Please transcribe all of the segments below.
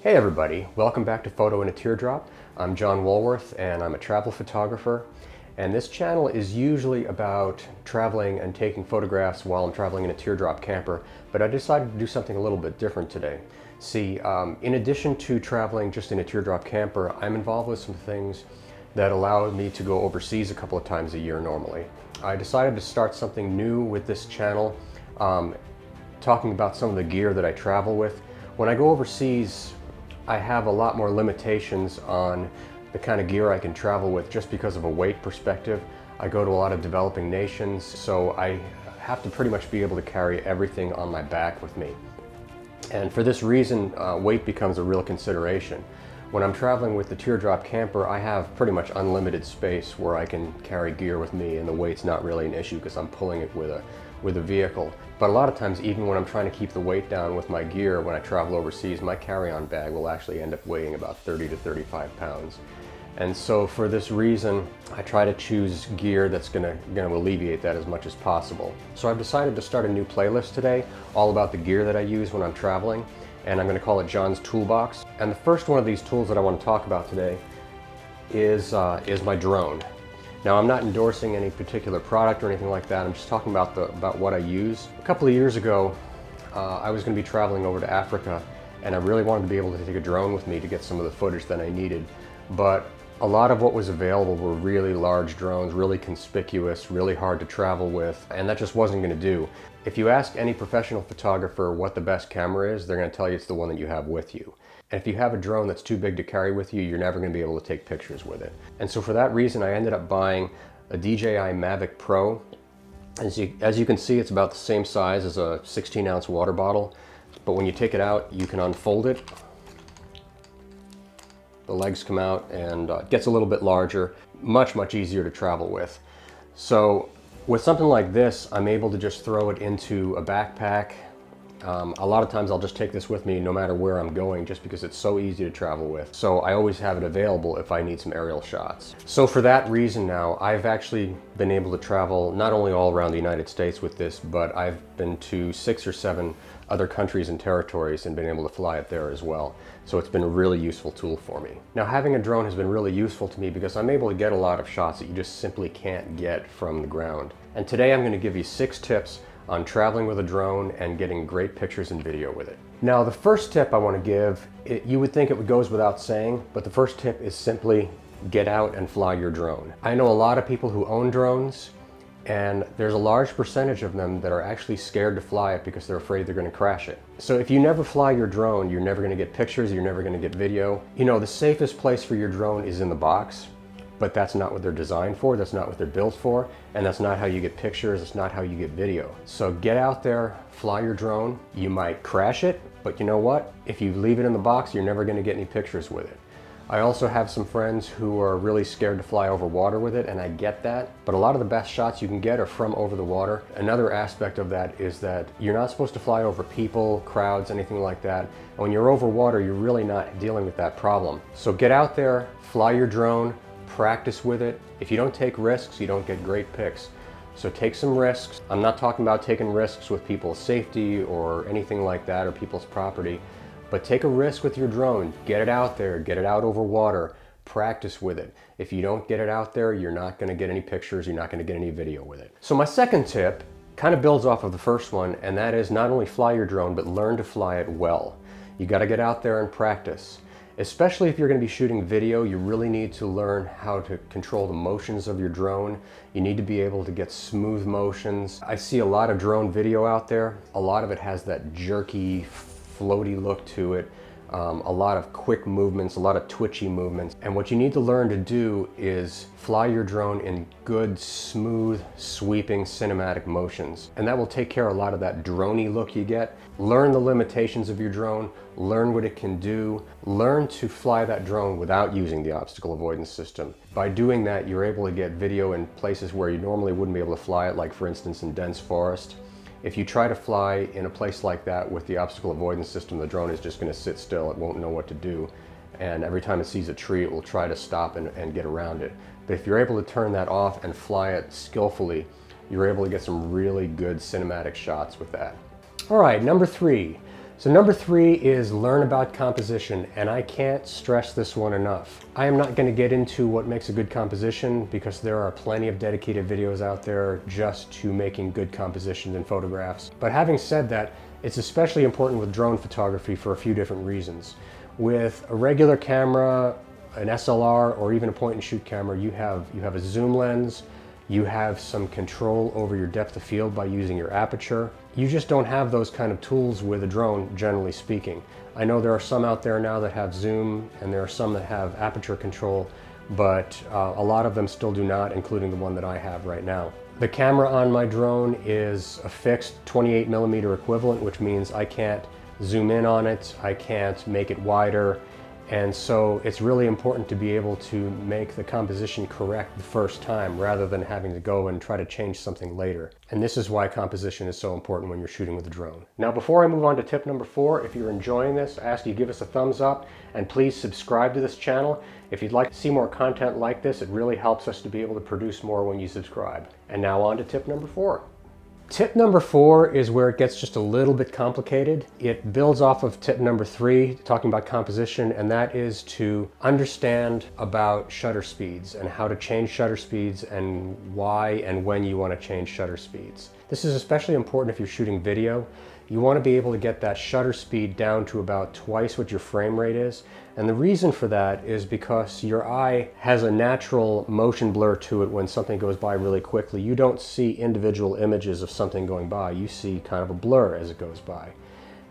Hey everybody, welcome back to Photo in a Teardrop. I'm John Woolworth and I'm a travel photographer, and this channel is usually about traveling and taking photographs while I'm traveling in a teardrop camper, but I decided to do something a little bit different today. See, in addition to traveling just in a teardrop camper, I'm involved with some things that allow me to go overseas a couple of times a year normally. I decided to start something new with this channel, talking about some of the gear that I travel with. When I go overseas, I have a lot more limitations on the kind of gear I can travel with just because of a weight perspective. I go to a lot of developing nations, so I have to pretty much be able to carry everything on my back with me. And for this reason, weight becomes a real consideration. When I'm traveling with the teardrop camper, I have pretty much unlimited space where I can carry gear with me, and the weight's not really an issue because I'm pulling it with a vehicle. But a lot of times, even when I'm trying to keep the weight down with my gear when I travel overseas, my carry-on bag will actually end up weighing about 30 to 35 pounds. And so for this reason, I try to choose gear that's gonna alleviate that as much as possible. So I've decided to start a new playlist today, all about the gear that I use when I'm traveling, and I'm gonna call it John's Toolbox. And the first one of these tools that I want to talk about today is my drone. Now, I'm not endorsing any particular product or anything like that. I'm just talking about what I use. A couple of years ago, I was going to be traveling over to Africa, and I really wanted to be able to take a drone with me to get some of the footage that I needed. But a lot of what was available were really large drones, really conspicuous, really hard to travel with, and that just wasn't going to do. If you ask any professional photographer what the best camera is, they're going to tell you it's the one that you have with you. And if you have a drone that's too big to carry with you, you're never going to be able to take pictures with it. And so for that reason, I ended up buying a DJI Mavic Pro. As you can see, it's about the same size as a 16-ounce water bottle. But when you take it out, you can unfold it. The legs come out and it gets a little bit larger, much easier to travel with. So with something like this, I'm able to just throw it into a backpack. A lot of times I'll just take this with me no matter where I'm going, just because it's so easy to travel with. So I always have it available if I need some aerial shots. So for that reason now, I've actually been able to travel not only all around the United States with this, but I've been to 6 or 7 other countries and territories and been able to fly it there as well. So it's been a really useful tool for me. Now, having a drone has been really useful to me because I'm able to get a lot of shots that you just simply can't get from the ground. And today I'm going to give you 6 tips on traveling with a drone and getting great pictures and video with it. Now, the first tip I want to give, you would think it goes without saying, but the first tip is simply get out and fly your drone. I know a lot of people who own drones, and there's a large percentage of them that are actually scared to fly it because they're afraid they're going to crash it. So if you never fly your drone, you're never going to get pictures, you're never going to get video. You know, the safest place for your drone is in the box, but that's not what they're designed for, that's not what they're built for, and that's not how you get pictures, it's not how you get video. So get out there, fly your drone. You might crash it, but you know what? If you leave it in the box, you're never going to get any pictures with it. I also have some friends who are really scared to fly over water with it, and I get that, but a lot of the best shots you can get are from over the water. Another aspect of that is that you're not supposed to fly over people, crowds, anything like that. And when you're over water, you're really not dealing with that problem. So get out there, fly your drone, practice with it. If you don't take risks, you don't get great pics. So take some risks. I'm not talking about taking risks with people's safety or anything like that, or people's property, but take a risk with your drone. Get it out there, get it out over water, practice with it. If you don't get it out there, you're not going to get any pictures, you're not going to get any video with it. So my second tip kind of builds off of the first one, and that is not only fly your drone, but learn to fly it well. You got to get out there and practice. Especially if you're going to be shooting video, you really need to learn how to control the motions of your drone. You need to be able to get smooth motions. I see a lot of drone video out there. A lot of it has that jerky, floaty look to it. A lot of quick movements, a lot of twitchy movements. And what you need to learn to do is fly your drone in good, smooth, sweeping cinematic motions. And that will take care of a lot of that droney look you get. Learn the limitations of your drone, learn what it can do, learn to fly that drone without using the obstacle avoidance system. By doing that, you're able to get video in places where you normally wouldn't be able to fly it, like for instance in dense forest. If you try to fly in a place like that with the obstacle avoidance system, the drone is just going to sit still. It won't know what to do. And every time it sees a tree, it will try to stop and get around it. But if you're able to turn that off and fly it skillfully, you're able to get some really good cinematic shots with that. All right, number 3. So number 3 is learn about composition, and I can't stress this one enough. I am not going to get into what makes a good composition because there are plenty of dedicated videos out there just to making good compositions and photographs. But having said that, it's especially important with drone photography for a few different reasons. With a regular camera, an SLR, or even a point and shoot camera, you have a zoom lens, you have some control over your depth of field by using your aperture. You just don't have those kind of tools with a drone, generally speaking. I know there are some out there now that have zoom, and there are some that have aperture control, but a lot of them still do not, including the one that I have right now. The camera on my drone is a fixed 28mm equivalent, which means I can't zoom in on it, I can't make it wider, and so it's really important to be able to make the composition correct the first time rather than having to go and try to change something later. And this is why composition is so important when you're shooting with a drone. Now, before I move on to tip number 4, if you're enjoying this, I ask you to give us a thumbs up and please subscribe to this channel. If you'd like to see more content like this, it really helps us to be able to produce more when you subscribe. And now on to tip number 4. Tip number 4 is where it gets just a little bit complicated. It builds off of tip number 3, talking about composition, and that is to understand about shutter speeds and how to change shutter speeds and why and when you want to change shutter speeds. This is especially important if you're shooting video. You want to be able to get that shutter speed down to about twice what your frame rate is. And the reason for that is because your eye has a natural motion blur to it when something goes by really quickly. You don't see individual images of something going by. You see kind of a blur as it goes by.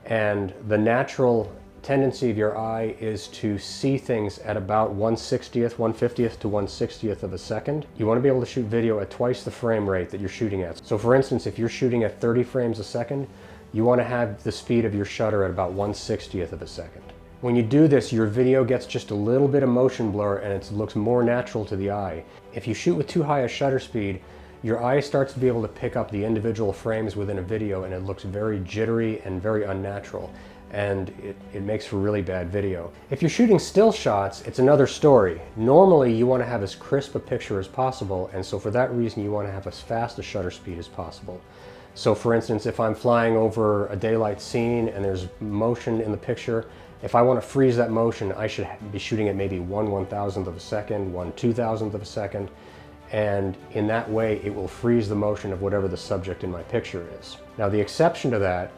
And the natural tendency of your eye is to see things at about 1/60th, 1/50th to 1/60th of a second. You want to be able to shoot video at twice the frame rate that you're shooting at. So for instance, if you're shooting at 30 frames a second, you want to have the speed of your shutter at about 1/60th of a second. When you do this, your video gets just a little bit of motion blur and it looks more natural to the eye. If you shoot with too high a shutter speed, your eye starts to be able to pick up the individual frames within a video and it looks very jittery and very unnatural. And it makes for really bad video. If you're shooting still shots, it's another story. Normally you want to have as crisp a picture as possible, and so for that reason you want to have as fast a shutter speed as possible. So for instance, if I'm flying over a daylight scene and there's motion in the picture, if I want to freeze that motion, I should be shooting at maybe 1/1000th of a second, 1/2000th of a second, and in that way it will freeze the motion of whatever the subject in my picture is. Now the exception to that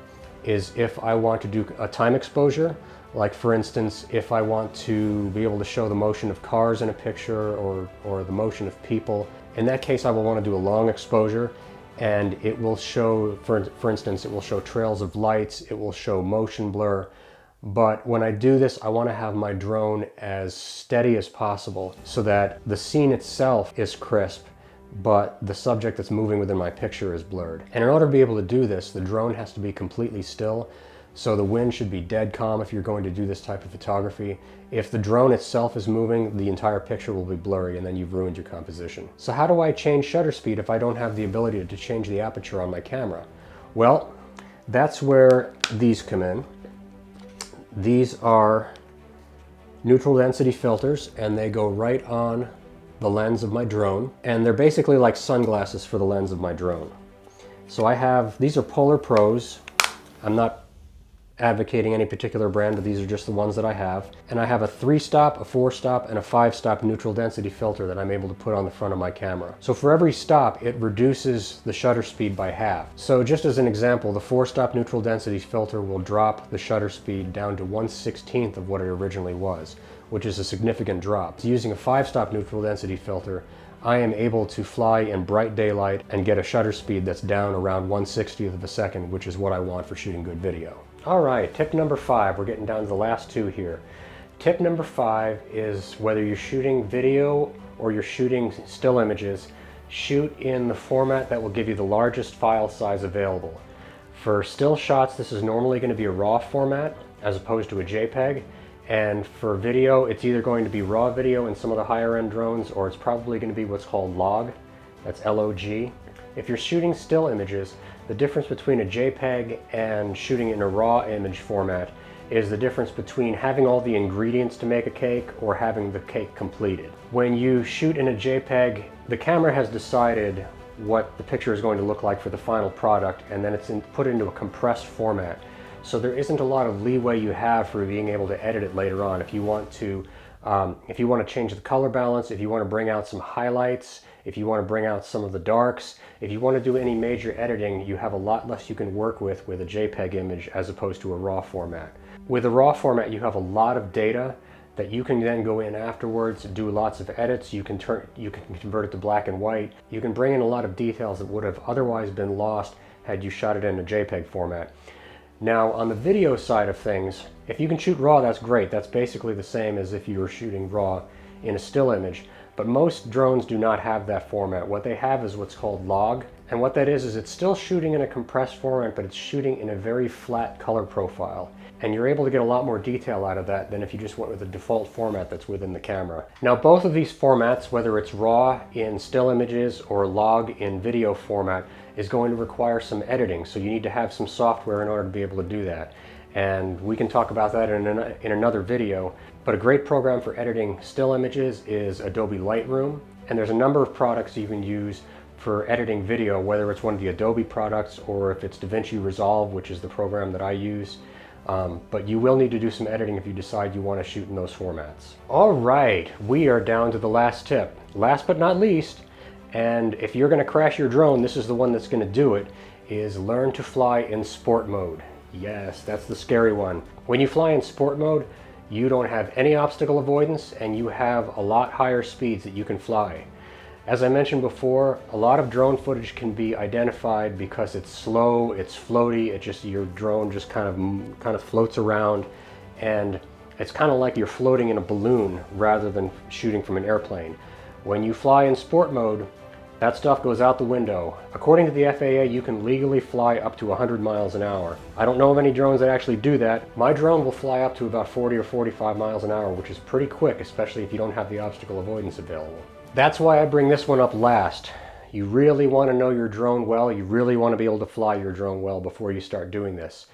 is if I want to do a time exposure, like for instance, if I want to be able to show the motion of cars in a picture or the motion of people. In that case, I will want to do a long exposure, and it will show, for instance, it will show trails of lights, it will show motion blur. But when I do this, I want to have my drone as steady as possible so that the scene itself is crisp, but the subject that's moving within my picture is blurred. And in order to be able to do this, the drone has to be completely still. So the wind should be dead calm if you're going to do this type of photography. If the drone itself is moving, the entire picture will be blurry and then you've ruined your composition. So how do I change shutter speed if I don't have the ability to change the aperture on my camera? Well, that's where these come in. These are neutral density filters and they go right on the lens of my drone, and they're basically like sunglasses for the lens of my drone. So I have, these are Polar Pros. I'm not advocating any particular brand, but these are just the ones that I have. And I have a 3-stop, a 4-stop, and a 5-stop neutral density filter that I'm able to put on the front of my camera. So for every stop, it reduces the shutter speed by half. So just as an example, the 4-stop neutral density filter will drop the shutter speed down to 1/16th of what it originally was, which is a significant drop. So using a 5-stop neutral density filter, I am able to fly in bright daylight and get a shutter speed that's down around 1/60th of a second, which is what I want for shooting good video. All right, tip number 5, we're getting down to the last 2 here. Tip number 5 is whether you're shooting video or you're shooting still images, shoot in the format that will give you the largest file size available. For still shots, this is normally going to be a RAW format as opposed to a JPEG. And for video, it's either going to be raw video in some of the higher end drones, or it's probably going to be what's called log. That's LOG. If you're shooting still images, the difference between a JPEG and shooting in a raw image format is the difference between having all the ingredients to make a cake or having the cake completed. When you shoot in a JPEG, the camera has decided what the picture is going to look like for the final product, and then it's put into a compressed format. So there isn't a lot of leeway you have for being able to edit it later on. If you want to change the color balance, if you want to bring out some highlights, if you want to bring out some of the darks, if you want to do any major editing, you have a lot less you can work with a JPEG image as opposed to a RAW format. With a RAW format, you have a lot of data that you can then go in afterwards and do lots of edits. You can convert it to black and white. You can bring in a lot of details that would have otherwise been lost had you shot it in a JPEG format. Now, on the video side of things, if you can shoot RAW, that's great. That's basically the same as if you were shooting RAW in a still image. But most drones do not have that format. What they have is what's called log. And what that is it's still shooting in a compressed format, but it's shooting in a very flat color profile. And you're able to get a lot more detail out of that than if you just went with the default format that's within the camera. Now, both of these formats, whether it's RAW in still images or log in video format, is going to require some editing. So you need to have some software in order to be able to do that. And we can talk about that in another video. But a great program for editing still images is Adobe Lightroom. And there's a number of products you can use for editing video, whether it's one of the Adobe products or if it's DaVinci Resolve, which is the program that I use. But you will need to do some editing if you decide you want to shoot in those formats. All right, we are down to the last tip. Last but not least, and if you're going to crash your drone, this is the one that's going to do it, is learn to fly in sport mode. Yes, that's the scary one. When you fly in sport mode, you don't have any obstacle avoidance and you have a lot higher speeds that you can fly. As I mentioned before, a lot of drone footage can be identified because it's slow, it's floaty, your drone just kind of floats around, and it's kind of like you're floating in a balloon rather than shooting from an airplane. When you fly in sport mode, that stuff goes out the window. According to the FAA, you can legally fly up to 100 miles an hour. I don't know of any drones that actually do that. My drone will fly up to about 40 or 45 miles an hour, which is pretty quick, especially if you don't have the obstacle avoidance available. That's why I bring this one up last. You really want to know your drone well. You really want to be able to fly your drone well before you start doing this.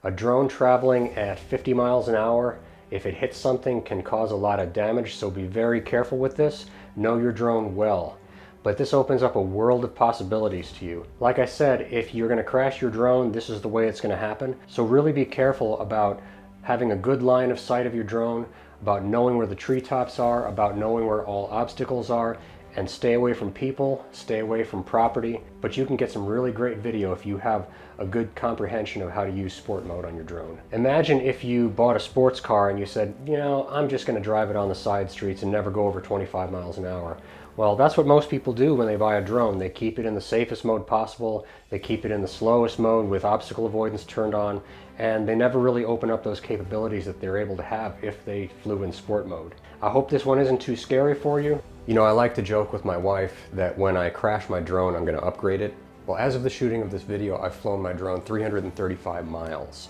A drone traveling at 50 miles an hour, if it hits something, can cause a lot of damage, so be very careful with this. Know your drone well. But this opens up a world of possibilities to you. Like I said, if you're going to crash your drone, this is the way it's going to happen. So really be careful about having a good line of sight of your drone, about knowing where the treetops are, about knowing where all obstacles are, and stay away from people, stay away from property. But you can get some really great video if you have a good comprehension of how to use sport mode on your drone. Imagine if you bought a sports car and you said, you know, I'm just going to drive it on the side streets and never go over 25 miles an hour. Well, that's what most people do when they buy a drone. They keep it in the safest mode possible, they keep it in the slowest mode with obstacle avoidance turned on, and they never really open up those capabilities that they're able to have if they flew in sport mode. I hope this one isn't too scary for you. You know, I like to joke with my wife that when I crash my drone, I'm going to upgrade it. Well, as of the shooting of this video, I've flown my drone 335 miles.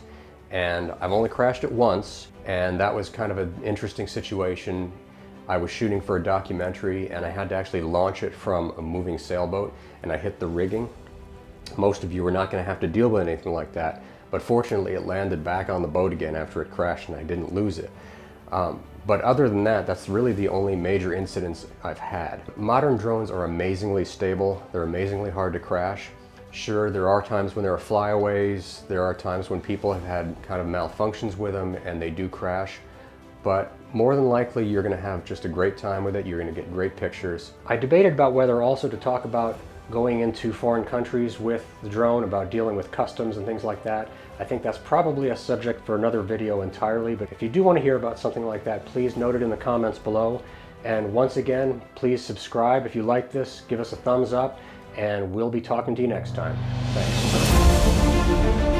And I've only crashed it once, and that was kind of an interesting situation. I was shooting for a documentary and I had to actually launch it from a moving sailboat, and I hit the rigging. Most of you are not going to have to deal with anything like that, but fortunately it landed back on the boat again after it crashed and I didn't lose it. But other than that, that's really the only major incidents I've had. Modern drones are amazingly stable. They're amazingly hard to crash. Sure, there are times when there are flyaways. There are times when people have had kind of malfunctions with them and they do crash. But more than likely, you're going to have just a great time with it. You're going to get great pictures. I debated about whether also to talk about going into foreign countries with the drone, about dealing with customs and things like that. I think that's probably a subject for another video entirely, but if you do want to hear about something like that, please note it in the comments below. And once again, please subscribe if you like this, give us a thumbs up, and we'll be talking to you next time. Thanks.